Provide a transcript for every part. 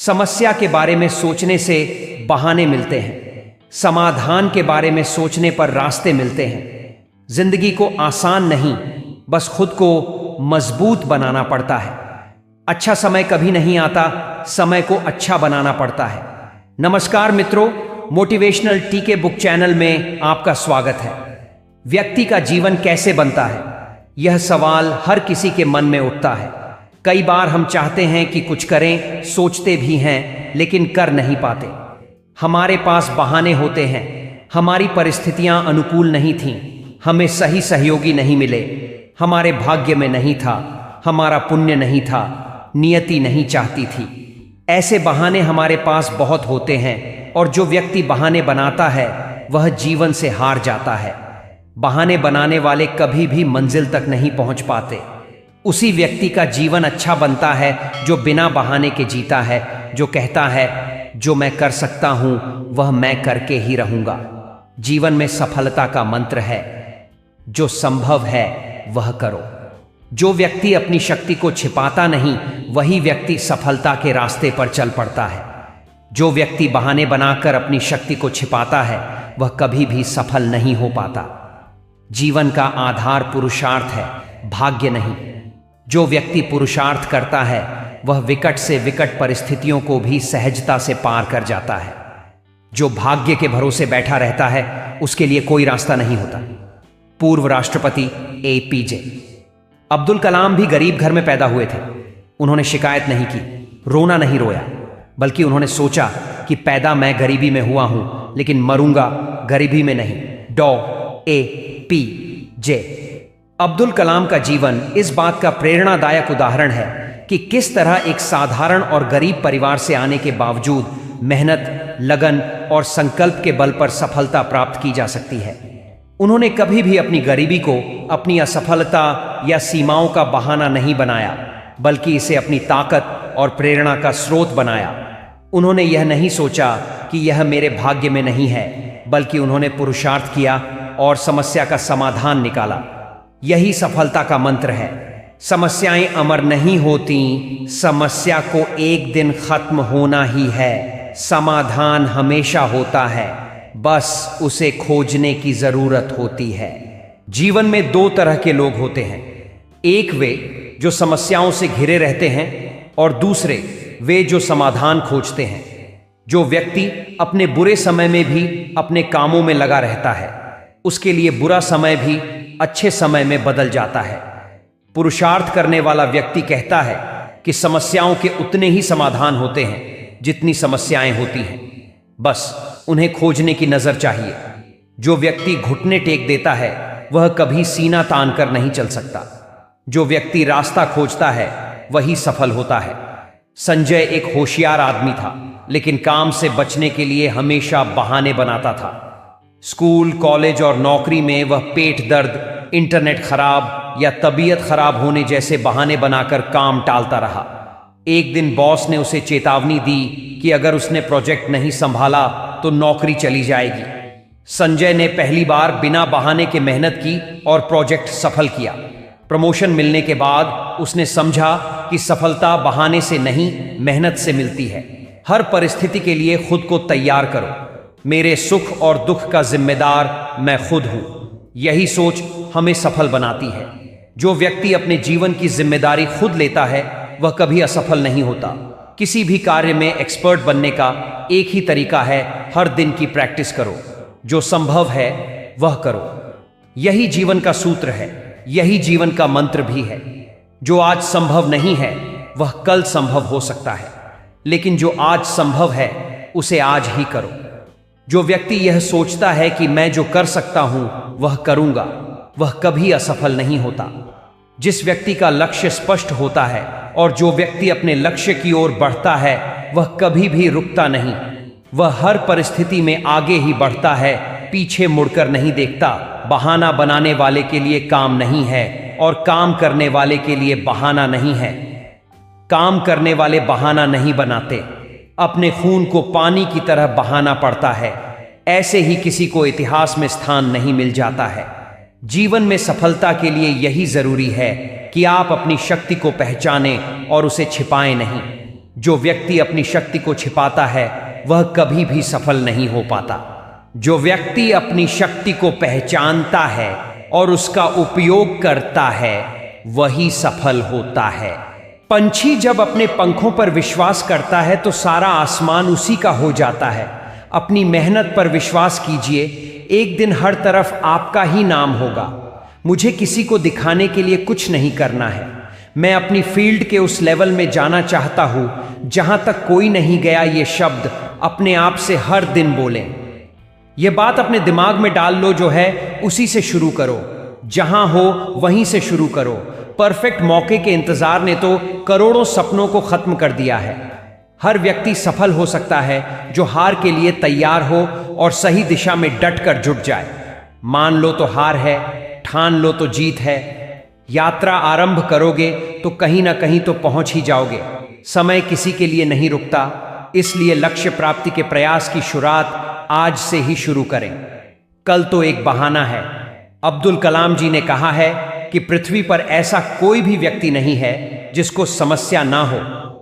समस्या के बारे में सोचने से बहाने मिलते हैं, समाधान के बारे में सोचने पर रास्ते मिलते हैं। जिंदगी को आसान नहीं, बस खुद को मजबूत बनाना पड़ता है। अच्छा समय कभी नहीं आता, समय को अच्छा बनाना पड़ता है। नमस्कार मित्रों, मोटिवेशनल टीके बुक चैनल में आपका स्वागत है। व्यक्ति का जीवन कैसे बनता है, यह सवाल हर किसी के मन में उठता है। कई बार हम चाहते हैं कि कुछ करें, सोचते भी हैं, लेकिन कर नहीं पाते। हमारे पास बहाने होते हैं। हमारी परिस्थितियां अनुकूल नहीं थीं, हमें सही सहयोगी नहीं मिले, हमारे भाग्य में नहीं था, हमारा पुण्य नहीं था, नियति नहीं चाहती थी। ऐसे बहाने हमारे पास बहुत होते हैं और जो व्यक्ति बहाने बनाता है वह जीवन से हार जाता है। बहाने बनाने वाले कभी भी मंजिल तक नहीं पहुंच पाते। उसी व्यक्ति का जीवन अच्छा बनता है जो बिना बहाने के जीता है, जो कहता है जो मैं कर सकता हूं वह मैं करके ही रहूंगा। जीवन में सफलता का मंत्र है, जो संभव है वह करो। जो व्यक्ति अपनी शक्ति को छिपाता नहीं, वही व्यक्ति सफलता के रास्ते पर चल पड़ता है। जो व्यक्ति बहाने बनाकर अपनी शक्ति को छिपाता है वह कभी भी सफल नहीं हो पाता। जीवन का आधार पुरुषार्थ है, भाग्य नहीं। जो व्यक्ति पुरुषार्थ करता है वह विकट से विकट परिस्थितियों को भी सहजता से पार कर जाता है। जो भाग्य के भरोसे बैठा रहता है उसके लिए कोई रास्ता नहीं होता। पूर्व राष्ट्रपति APJ अब्दुल कलाम भी गरीब घर में पैदा हुए थे। उन्होंने शिकायत नहीं की, रोना नहीं रोया, बल्कि उन्होंने सोचा कि पैदा मैं गरीबी में हुआ हूं, लेकिन मरूंगा गरीबी में नहीं। APJ अब्दुल कलाम का जीवन इस बात का प्रेरणादायक उदाहरण है कि किस तरह एक साधारण और गरीब परिवार से आने के बावजूद मेहनत, लगन और संकल्प के बल पर सफलता प्राप्त की जा सकती है। उन्होंने कभी भी अपनी गरीबी को अपनी असफलता या सीमाओं का बहाना नहीं बनाया, बल्कि इसे अपनी ताकत और प्रेरणा का स्रोत बनाया। उन्होंने यह नहीं सोचा कि यह मेरे भाग्य में नहीं है, बल्कि उन्होंने पुरुषार्थ किया और समस्या का समाधान निकाला। यही सफलता का मंत्र है। समस्याएं अमर नहीं होती, समस्या को एक दिन खत्म होना ही है। समाधान हमेशा होता है, बस उसे खोजने की जरूरत होती है। जीवन में दो तरह के लोग होते हैं। एक वे जो समस्याओं से घिरे रहते हैं और दूसरे वे जो समाधान खोजते हैं। जो व्यक्ति अपने बुरे समय में भी अपने कामों में लगा रहता है, उसके लिए बुरा समय भी अच्छे समय में बदल जाता है। पुरुषार्थ करने वाला व्यक्ति कहता है कि समस्याओं के उतने ही समाधान होते हैं जितनी समस्याएं होती हैं, बस उन्हें खोजने की नजर चाहिए। जो व्यक्ति घुटने टेक देता है वह कभी सीना तान कर नहीं चल सकता। जो व्यक्ति रास्ता खोजता है वही सफल होता है। संजय एक होशियार आदमी था, लेकिन काम से बचने के लिए हमेशा बहाने बनाता था। स्कूल, कॉलेज और नौकरी में वह पेट दर्द, इंटरनेट खराब या तबीयत खराब होने जैसे बहाने बनाकर काम टालता रहा। एक दिन बॉस ने उसे चेतावनी दी कि अगर उसने प्रोजेक्ट नहीं संभाला तो नौकरी चली जाएगी। संजय ने पहली बार बिना बहाने के मेहनत की और प्रोजेक्ट सफल किया। प्रमोशन मिलने के बाद उसने समझा कि सफलता बहाने से नहीं, मेहनत से मिलती है। हर परिस्थिति के लिए खुद को तैयार करो। मेरे सुख और दुख का जिम्मेदार मैं खुद हूं। यही सोच हमें सफल बनाती है। जो व्यक्ति अपने जीवन की जिम्मेदारी खुद लेता है वह कभी असफल नहीं होता। किसी भी कार्य में एक्सपर्ट बनने का एक ही तरीका है, हर दिन की प्रैक्टिस करो। जो संभव है वह करो। यही जीवन का सूत्र है, यही जीवन का मंत्र भी है। जो आज संभव नहीं है वह कल संभव हो सकता है, लेकिन जो आज संभव है उसे आज ही करो। जो व्यक्ति यह सोचता है कि मैं जो कर सकता हूं वह करूंगा, वह कभी असफल नहीं होता। जिस व्यक्ति का लक्ष्य स्पष्ट होता है और जो व्यक्ति अपने लक्ष्य की ओर बढ़ता है वह कभी भी रुकता नहीं। वह हर परिस्थिति में आगे ही बढ़ता है, पीछे मुड़कर नहीं देखता। बहाना बनाने वाले के लिए काम नहीं है और काम करने वाले के लिए बहाना नहीं है। काम करने वाले बहाना नहीं बनाते, अपने खून को पानी की तरह बहाना पड़ता है। ऐसे ही किसी को इतिहास में स्थान नहीं मिल जाता है। जीवन में सफलता के लिए यही जरूरी है कि आप अपनी शक्ति को पहचानें और उसे छिपाएं नहीं। जो व्यक्ति अपनी शक्ति को छिपाता है वह कभी भी सफल नहीं हो पाता। जो व्यक्ति अपनी शक्ति को पहचानता है और उसका उपयोग करता है वही सफल होता है। पंछी जब अपने पंखों पर विश्वास करता है तो सारा आसमान उसी का हो जाता है। अपनी मेहनत पर विश्वास कीजिए, एक दिन हर तरफ आपका ही नाम होगा। मुझे किसी को दिखाने के लिए कुछ नहीं करना है। मैं अपनी फील्ड के उस लेवल में जाना चाहता हूं जहां तक कोई नहीं गया। ये शब्द अपने आप से हर दिन बोलें। ये बात अपने दिमाग में डाल लो, जो है उसी से शुरू करो। जहां हो वहीं से शुरू करो। परफेक्ट मौके के इंतजार ने तो करोड़ों सपनों को खत्म कर दिया है। हर व्यक्ति सफल हो सकता है जो हार के लिए तैयार हो और सही दिशा में डट कर जुट जाए। मान लो तो हार है, ठान लो तो जीत है। यात्रा आरंभ करोगे तो कहीं ना कहीं तो पहुंच ही जाओगे। समय किसी के लिए नहीं रुकता, इसलिए लक्ष्य प्राप्ति के प्रयास की शुरुआत आज से ही शुरू करें। कल तो एक बहाना है। अब्दुल कलाम जी ने कहा है कि पृथ्वी पर ऐसा कोई भी व्यक्ति नहीं है जिसको समस्या ना हो,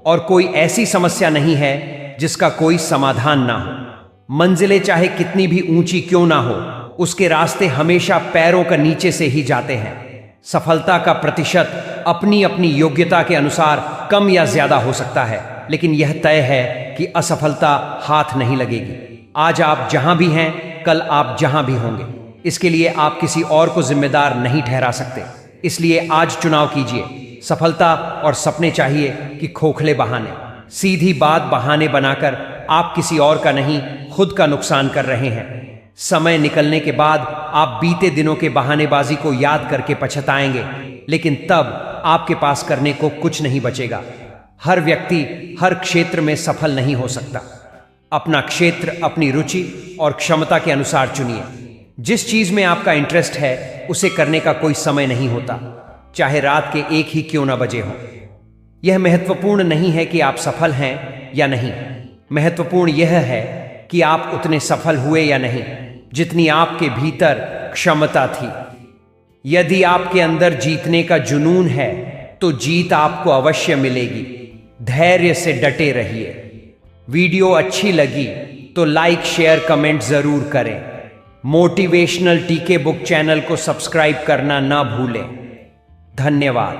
और कोई ऐसी समस्या नहीं है जिसका कोई समाधान ना हो। मंजिलें चाहे कितनी भी ऊंची क्यों ना हो, उसके रास्ते हमेशा पैरों का नीचे से ही जाते हैं। सफलता का प्रतिशत अपनी अपनी योग्यता के अनुसार कम या ज्यादा हो सकता है, लेकिन यह तय है कि असफलता हाथ नहीं लगेगी। आज आप जहां भी हैं, कल आप जहां भी होंगे। इसके लिए आप किसी और को जिम्मेदार नहीं ठहरा सकते। इसलिए आज चुनाव कीजिए। सफलता और सपने चाहिए कि खोखले बहाने। सीधी बात बहाने बनाकर आप किसी और का नहीं, खुद का नुकसान कर रहे हैं। समय निकलने के बाद आप बीते दिनों के बहानेबाजी को याद करके पछताएंगे, लेकिन तब आपके पास करने को कुछ नहीं बचेगा। हर व्यक्ति हर क्षेत्र में सफल नहीं हो सकता। अपना क्षेत्र अपनी रुचि और क्षमता के अनुसार चुनिए। जिस चीज में आपका इंटरेस्ट है उसे करने का कोई समय नहीं होता, चाहे रात के 1 ही क्यों ना बजे हो। यह महत्वपूर्ण नहीं है कि आप सफल हैं या नहीं। महत्वपूर्ण यह है कि आप उतने सफल हुए या नहीं जितनी आपके भीतर क्षमता थी। यदि आपके अंदर जीतने का जुनून है तो जीत आपको अवश्य मिलेगी। धैर्य से डटे रहिए। वीडियो अच्छी लगी तो लाइक, शेयर, कमेंट जरूर करें। मोटिवेशनल टीके बुक चैनल को सब्सक्राइब करना ना भूलें। धन्यवाद।